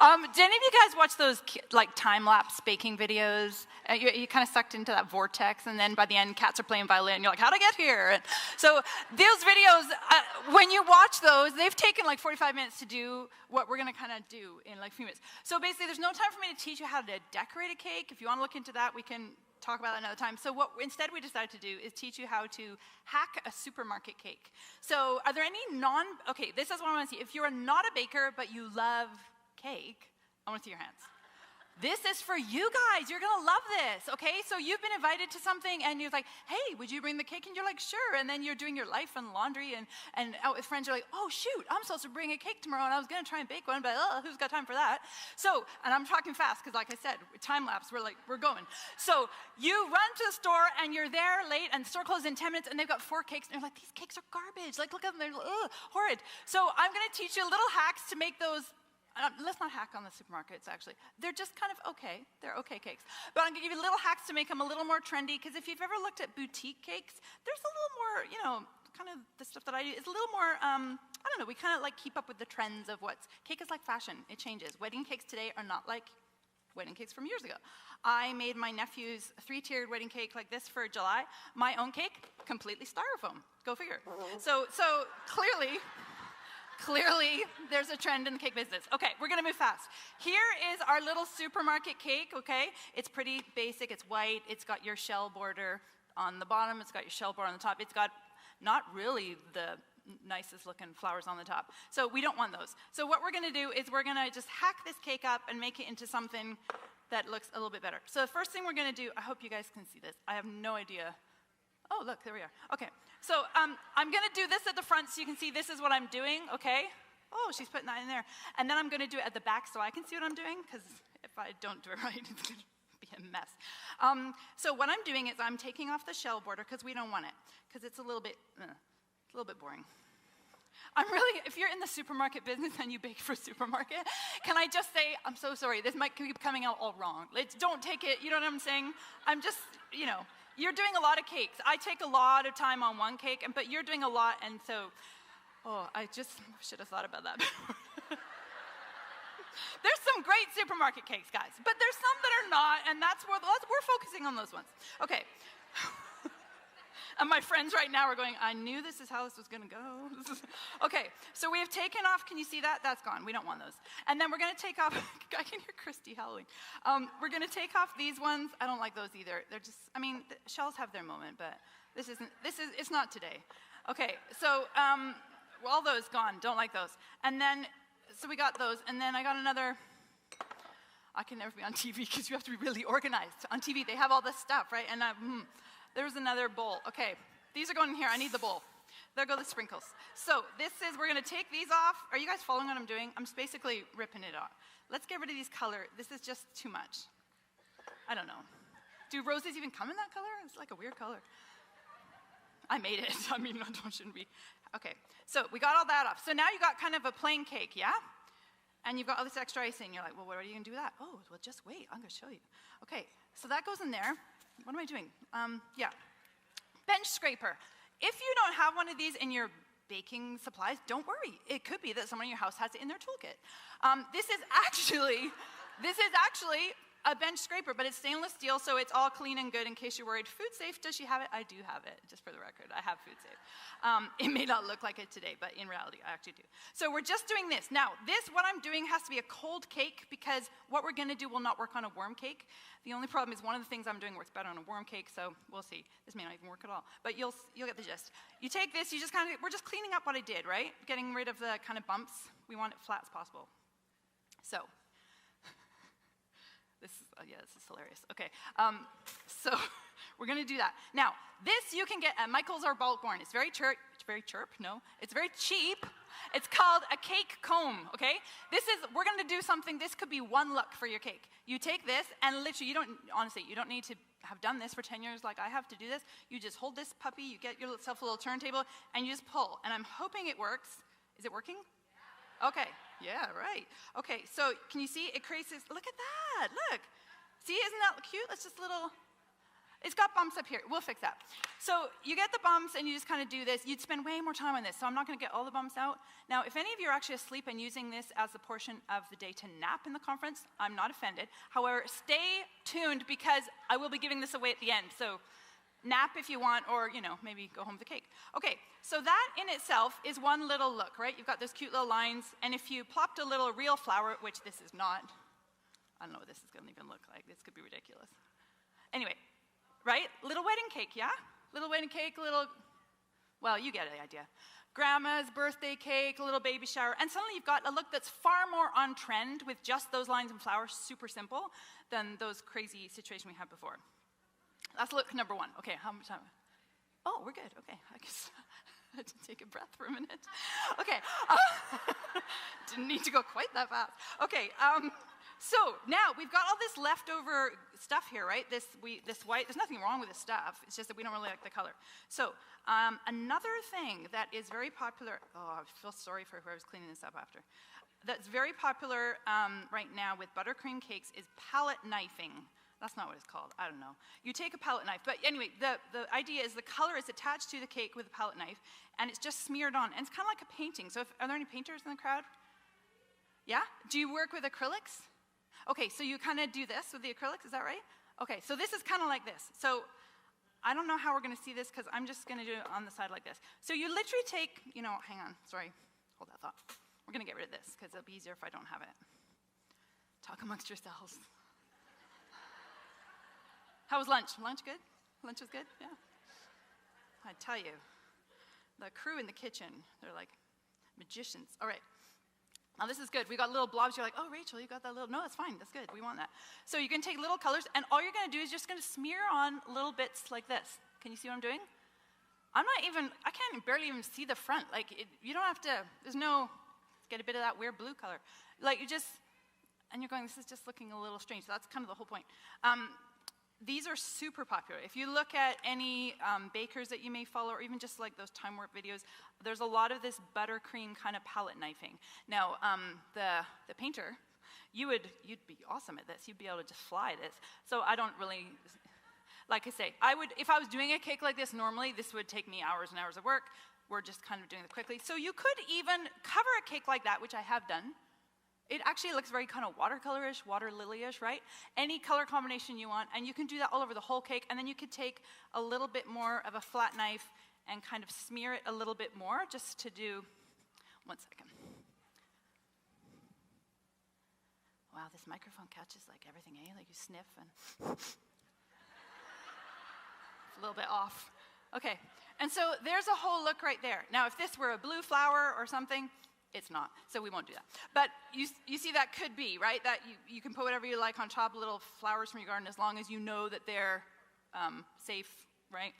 Did any of you guys watch those like time-lapse baking videos? You kind of sucked into that vortex, and then by the end, cats are playing violin, and you're like, how'd I get here? And so those videos, when you watch those, they've taken like 45 minutes to do what we're going to kind of do in like a few minutes. So basically, there's no time for me to teach you how to decorate a cake. If you want to look into that, we can talk about that another time. So what instead we decided to do is teach you how to hack a supermarket cake. So are there any okay, this is what I want to see. If you're not a baker, but you love cake, I want to see your hands. This is for you guys. You're going to love this, okay? So you've been invited to something, and you're like, hey, would you bring the cake? And you're like, sure. And then you're doing your life and laundry, and out with friends, you're like, oh, shoot, I'm supposed to bring a cake tomorrow, and I was going to try and bake one, but who's got time for that? So, and I'm talking fast, because like I said, time-lapse, we're going. So you run to the store, and you're there late, and the store closes in 10 minutes, and they've got 4 cakes, and you're like, these cakes are garbage. Like, look at them. They're horrid. So I'm going to teach you little hacks to make those. Let's not hack on the supermarkets, actually. They're just kind of okay. They're okay cakes. But I'm going to give you little hacks to make them a little more trendy, because if you've ever looked at boutique cakes, there's a little more, kind of the stuff that I do. It's a little more, I don't know, we kind of like keep up with the trends of cake is like fashion. It changes. Wedding cakes today are not like wedding cakes from years ago. I made my nephew's 3-tiered wedding cake like this for July. My own cake, completely styrofoam. Go figure. So Clearly, there's a trend in the cake business. Okay, we're gonna move fast. Here is our little supermarket cake, okay? It's pretty basic, it's white, it's got your shell border on the bottom, it's got your shell border on the top, it's got not really the nicest looking flowers on the top. So we don't want those. So what we're gonna do is we're gonna just hack this cake up and make it into something that looks a little bit better. So the first thing we're gonna do, I hope you guys can see this. I have no idea. Oh, look, there we are. Okay, so I'm going to do this at the front so you can see this is what I'm doing, okay? Oh, she's putting that in there. And then I'm going to do it at the back so I can see what I'm doing, because if I don't do it right, it's going to be a mess. So what I'm doing is I'm taking off the shell border, because we don't want it, because it's a little bit boring. If you're in the supermarket business and you bake for a supermarket, can I just say, I'm so sorry, this might keep coming out all wrong. Don't take it, you know what I'm saying? I'm just, you're doing a lot of cakes. I take a lot of time on one cake, but you're doing a lot, and so, I just should have thought about that before. There's some great supermarket cakes, guys, but there's some that are not, and we're focusing on those ones. Okay. And my friends right now are going, I knew this is how this was going to go. Okay, so we have taken off, can you see that? That's gone. We don't want those. And then we're going to take off, I can hear Christy howling. We're going to take off these ones. I don't like those either. They're just, the shells have their moment, but it's not today. Okay, so all those gone. Don't like those. And then, so we got those, and then I got another. I can never be on TV because you have to be really organized. On TV, they have all this stuff, right? And there was another bowl. Okay, these are going in here. I need the bowl. There go the sprinkles. So we're going to take these off. Are you guys following what I'm doing? I'm just basically ripping it off. Let's get rid of these color. This is just too much. I don't know. Do roses even come in that color? It's like a weird color. I made it. It shouldn't be. Okay, so we got all that off. So now you got kind of a plain cake, yeah? And you've got all this extra icing. You're like, well, what are you going to do with that? Oh, well, just wait. I'm going to show you. Okay, so that goes in there. What am I doing? Yeah. Bench scraper. If you don't have one of these in your baking supplies, don't worry. It could be that someone in your house has it in their toolkit. This is actually a bench scraper, but it's stainless steel, so it's all clean and good in case you're worried. Food safe, does she have it? I do have it, just for the record. I have food safe. It may not look like it today, but in reality, I actually do. So we're just doing this. Now, what I'm doing has to be a cold cake, because what we're gonna do will not work on a warm cake. The only problem is one of the things I'm doing works better on a warm cake, so we'll see. This may not even work at all, but you'll get the gist. You take this, we're just cleaning up what I did, right? Getting rid of the kind of bumps. We want it flat as possible. So, this is hilarious. Okay, so we're gonna do that. Now, this you can get at Michael's or Baltborn. It's very it's very cheap. It's called a cake comb, okay? We're gonna do something, this could be one look for your cake. You take this, and literally, you don't need to have done this for 10 years like I have to do this. You just hold this puppy, you get yourself a little turntable, and you just pull. And I'm hoping it works. Is it working? Okay, yeah, right. Okay, so can you see, it creates this, look at that, look. See, isn't that cute? It's just little, It's got bumps up here. We'll fix that. So you get the bumps and you just kind of do this. You'd spend way more time on this, so I'm not going to get all the bumps out. Now, if any of you are actually asleep and using this as a portion of the day to nap in the conference, I'm not offended. However, stay tuned because I will be giving this away at the end. So nap if you want, or, you know, maybe go home with the cake. Okay, so that in itself is one little look, right? You've got those cute little lines, and if you plopped a little real flower, which this is not, I don't know what this is going to even look like. This could be ridiculous. Anyway, right? Little wedding cake, yeah? Little wedding cake, well, you get the idea. Grandma's birthday cake, a little baby shower, and suddenly you've got a look that's far more on trend with just those lines and flowers, super simple, than those crazy situations we had before. That's look number one. Okay, how much time? Oh, we're good. Okay, I guess I had to take a breath for a minute. Okay, didn't need to go quite that fast. Okay, so now we've got all this leftover stuff here, right? This white, there's nothing wrong with this stuff. It's just that we don't really like the color. So another thing that is very popular, oh, I feel sorry for whoever's cleaning this up after. That's very popular right now with buttercream cakes is palette knifing. That's not what it's called. I don't know. You take a palette knife. But anyway, the idea is the color is attached to the cake with a palette knife, and it's just smeared on. And it's kind of like a painting. So are there any painters in the crowd? Yeah? Do you work with acrylics? Okay, so you kind of do this with the acrylics. Is that right? Okay, so this is kind of like this. So I don't know how we're going to see this because I'm just going to do it on the side like this. So you literally take, you know, hang on. Sorry. Hold that thought. We're going to get rid of this because it'll be easier if I don't have it. Talk amongst yourselves. How was lunch? Lunch good? Lunch was good? Yeah. I tell you, the crew in the kitchen, they're like magicians. All right. Now this is good. We got little blobs. You're like, oh, Rachel, you got that little. No, that's fine. That's good. We want that. So you can take little colors, and all you're going to do is just going to smear on little bits like this. Can you see what I'm doing? I can't barely even see the front. Like, you don't have to, there's no, get a bit of that weird blue color. Like, you just, and you're going, this is just looking a little strange. So that's kind of the whole point. These are super popular. If you look at any bakers that you may follow, or even just like those time warp videos, there's a lot of this buttercream kind of palette knifing. Now, the painter, you'd be awesome at this. You'd be able to just fly this. So I don't really, like I say, if I was doing a cake like this normally, this would take me hours and hours of work. We're just kind of doing it quickly. So you could even cover a cake like that, which I have done. It actually looks very kind of watercolorish, water lily-ish, right? Any color combination you want, and you can do that all over the whole cake, and then you could take a little bit more of a flat knife and kind of smear it a little bit more, just to do, one second. Wow, this microphone catches like everything, eh? Like you sniff and it's a little bit off. Okay, and so there's a whole look right there. Now, if this were a blue flower or something, it's not, so we won't do that. But you see that could be, right? That you can put whatever you like on top, little flowers from your garden, as long as you know that they're safe, right?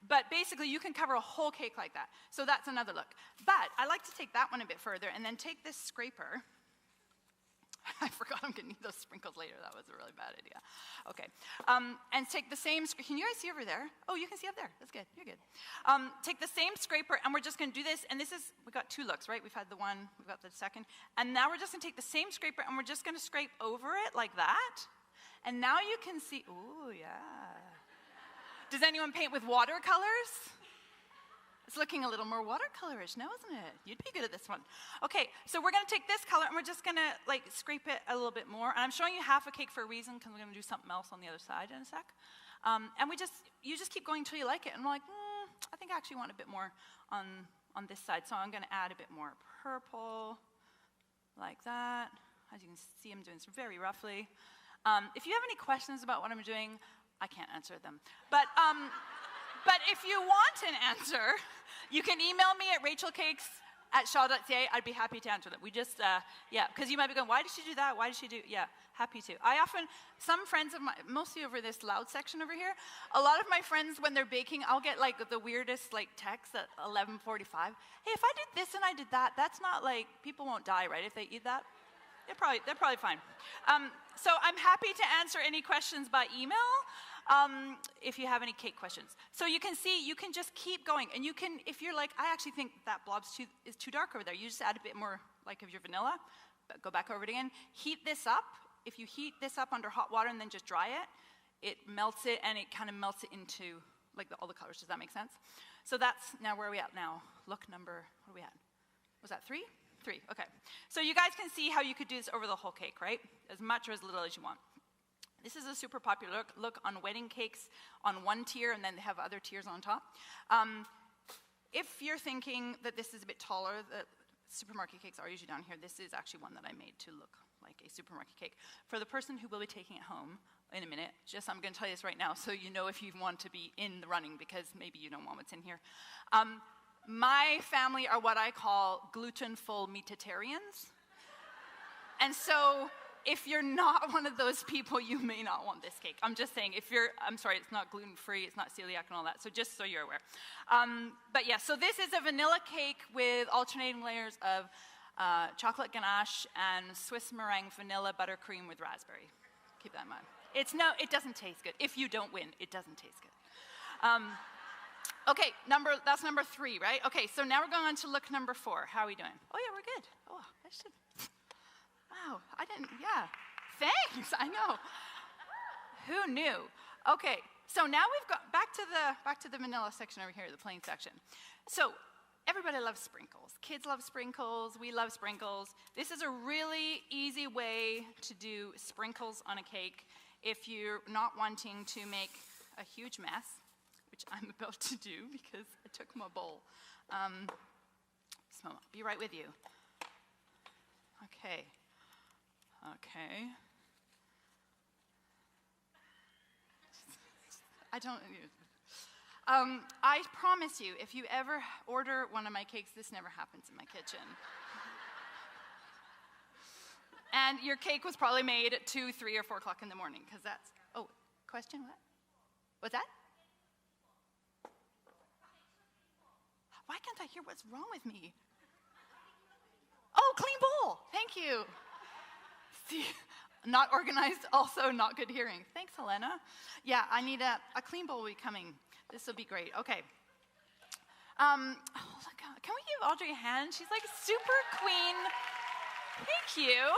But basically, you can cover a whole cake like that. So that's another look. But I like to take that one a bit further and then take this scraper. I forgot I'm going to need those sprinkles later. That was a really bad idea. Okay. And take the same, can you guys see over there? Oh, you can see up there. That's good. You're good. Take the same scraper, and we're just going to do this. And this is, we got two looks, right? We've had the one, we've got the second. And now we're just going to take the same scraper, and we're just going to scrape over it like that. And now you can see, ooh, yeah. Does anyone paint with watercolors? It's looking a little more watercolorish now, isn't it? You'd be good at this one. Okay, so we're going to take this color, and we're just going to like scrape it a little bit more. And I'm showing you half a cake for a reason, because we're going to do something else on the other side in a sec. And you just keep going until you like it. And I'm like, I think I actually want a bit more on this side. So I'm going to add a bit more purple, like that. As you can see, I'm doing this very roughly. If you have any questions about what I'm doing, I can't answer them. But if you want an answer, you can email me at rachelcakes@shaw.ca. I'd be happy to answer them. We just, yeah, because you might be going, why did she do that? Why did she do, yeah, happy to. Some friends of mine, mostly over this loud section over here, a lot of my friends, when they're baking, I'll get like the weirdest like text at 11:45. Hey, if I did this and I did that, that's not like, people won't die, right, if they eat that? They're probably fine. So I'm happy to answer any questions by email. If you have any cake questions. So you can see, you can just keep going. And you can, if you're like, I actually think that blob is too dark over there, you just add a bit more like of your vanilla, but go back over it again. Heat this up. If you heat this up under hot water and then just dry it, it melts it, and it kind of melts it into like all the colors. Does that make sense? So that's, now where are we at now? Look number, what are we at? Was that 3? 3, okay. So you guys can see how you could do this over the whole cake, right? As much or as little as you want. This is a super popular look on wedding cakes on one tier, and then they have other tiers on top. If you're thinking that this is a bit taller, the supermarket cakes are usually down here. This is actually one that I made to look like a supermarket cake. For the person who will be taking it home in a minute, just I'm going to tell you this right now so you know if you want to be in the running, because maybe you don't want what's in here. My family are what I call gluten-full meatitarians. And so if you're not one of those people, you may not want this cake. I'm just saying, I'm sorry, it's not gluten-free, it's not celiac and all that, so just so you're aware. But yeah, so this is a vanilla cake with alternating layers of chocolate ganache and Swiss meringue vanilla buttercream with raspberry. Keep that in mind. It doesn't taste good. If you don't win, it doesn't taste good. Okay, that's number 3, right? Okay, so now we're going on to look number 4. How are we doing? Oh yeah, we're good. Oh, I should. Wow, I didn't, yeah. Thanks, I know. Who knew? Okay, so now we've got back to the vanilla section over here, the plain section. So everybody loves sprinkles. Kids love sprinkles, we love sprinkles. This is a really easy way to do sprinkles on a cake if you're not wanting to make a huge mess, which I'm about to do because I took my bowl. So I'll be right with you. Okay. Okay. I promise you, if you ever order one of my cakes, this never happens in my kitchen. And your cake was probably made at 2, 3, or 4 o'clock in the morning, because that's, oh, question, what? What's that? Why can't I hear what's wrong with me? Oh, clean bowl, thank you. See, not organized, also not good hearing. Thanks, Helena. Yeah, I need a clean bowl will be coming. This will be great. Okay. Oh, look, can we give Audrey a hand? She's like super queen. Thank you.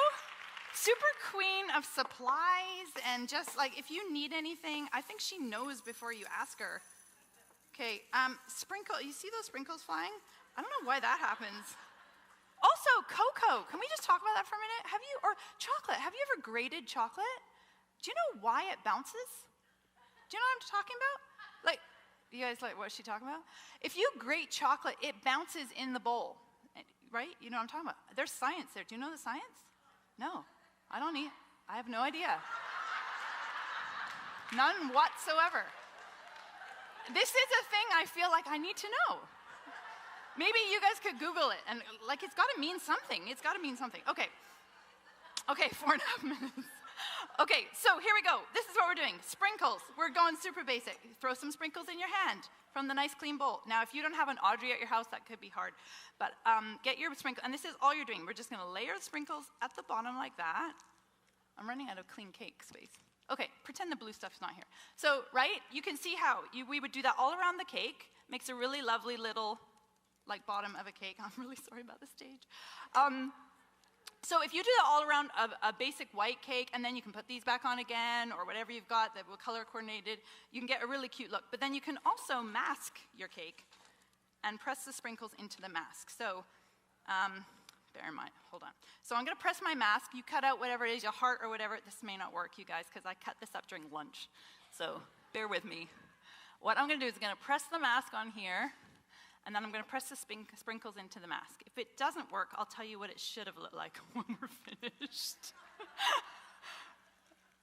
Super queen of supplies, and just like if you need anything, I think she knows before you ask her. Okay, sprinkle. You see those sprinkles flying? I don't know why that happens. Also, cocoa. Can we just talk about that for a minute? Or chocolate. Have you ever grated chocolate? Do you know why it bounces? Do you know what I'm talking about? Like, you guys like, what's she talking about? If you grate chocolate, it bounces in the bowl, right? You know what I'm talking about. There's science there. Do you know the science? No, I don't need, I have no idea. None whatsoever. This is a thing I feel like I need to know. Maybe you guys could Google it, and like it's got to mean something. It's got to mean something. Okay. Okay, 4.5 minutes. Okay, so here we go. This is what we're doing. Sprinkles. We're going super basic. Throw some sprinkles in your hand from the nice clean bowl. Now, if you don't have an Audrey at your house, that could be hard. But get your sprinkle, and this is all you're doing. We're just going to layer the sprinkles at the bottom like that. I'm running out of clean cake space. Okay, pretend the blue stuff's not here. So, right, you can see how we would do that all around the cake. Makes a really lovely little, like, bottom of a cake. I'm really sorry about the stage. So if you do that all around a basic white cake, and then you can put these back on again, or whatever you've got that will color coordinated, you can get a really cute look. But then you can also mask your cake and press the sprinkles into the mask. So bear in mind, hold on. So I'm gonna press my mask. You cut out whatever it is, your heart or whatever. This may not work, you guys, because I cut this up during lunch. So bear with me. What I'm gonna do is I'm gonna press the mask on here, and then I'm going to press the sprinkles into the mask. If it doesn't work, I'll tell you what it should have looked like when we're finished.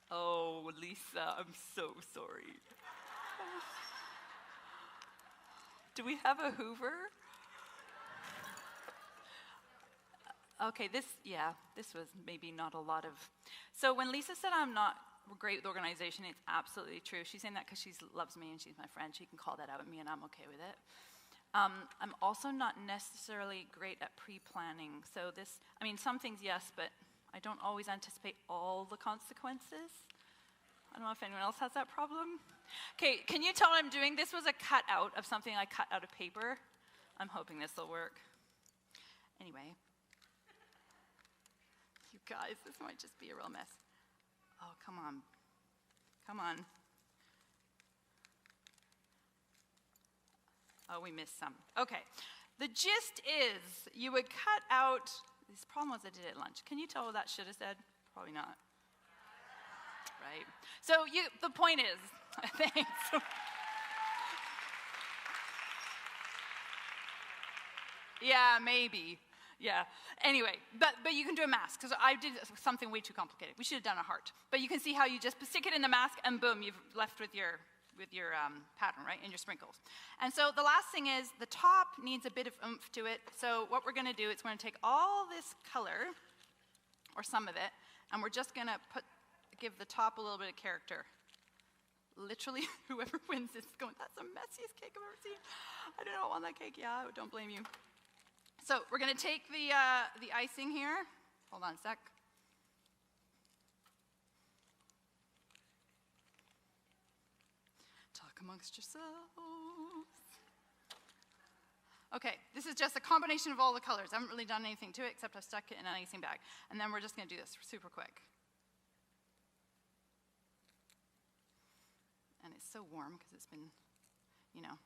Oh, Lisa, I'm so sorry. Do we have a Hoover? Okay, this was maybe not a lot of... So when Lisa said I'm not great with organization, it's absolutely true. She's saying that because she loves me and she's my friend. She can call that out at me and I'm okay with it. I'm also not necessarily great at pre-planning. So some things yes, but I don't always anticipate all the consequences. I don't know if anyone else has that problem. Okay, can you tell what I'm doing? This was a cutout of something I cut out of paper. I'm hoping this will work. Anyway. You guys, this might just be a real mess. Oh, come on. Come on. Oh, we missed some. Okay. The gist is you would cut out, this problem was I did it at lunch. Can you tell what that should have said? Probably not. Right. So the point is, thanks. Yeah, maybe. Yeah. Anyway, but you can do a mask, because I did something way too complicated. We should have done a heart. But you can see how you just stick it in the mask, and boom, you've left with your pattern, right, and your sprinkles. And so the last thing is the top needs a bit of oomph to it. So what we're going to do is we're going to take all this color, or some of it, and we're just going to give the top a little bit of character. Literally, whoever wins this is going, that's the messiest cake I've ever seen. I do not want that cake. Yeah, don't blame you. So we're going to take the icing here. Hold on a sec. Talk amongst yourselves. Okay, this is just a combination of all the colors. I haven't really done anything to it except I've stuck it in an icing bag. And then we're just going to do this super quick. And it's so warm because it's been, you know,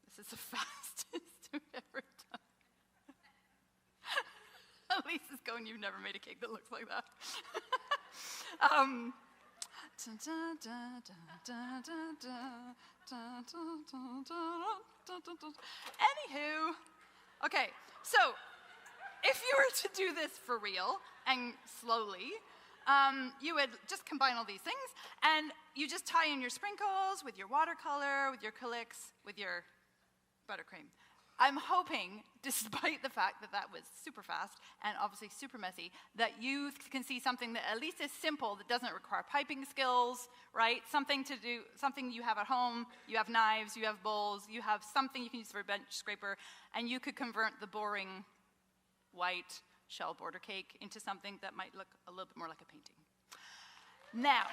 this is the fastest we've ever done. Elise is going, you've never made a cake that looks like that. Anywho, okay, so if you were to do this for real and slowly, you would just combine all these things, and you just tie in your sprinkles with your watercolor, with your acrylics, with your buttercream. I'm hoping, despite the fact that that was super fast and obviously super messy, that you can see something that at least is simple, that doesn't require piping skills, right? Something to do, something you have at home. You have knives, you have bowls, you have something you can use for a bench scraper, and you could convert the boring white shell border cake into something that might look a little bit more like a painting. Now,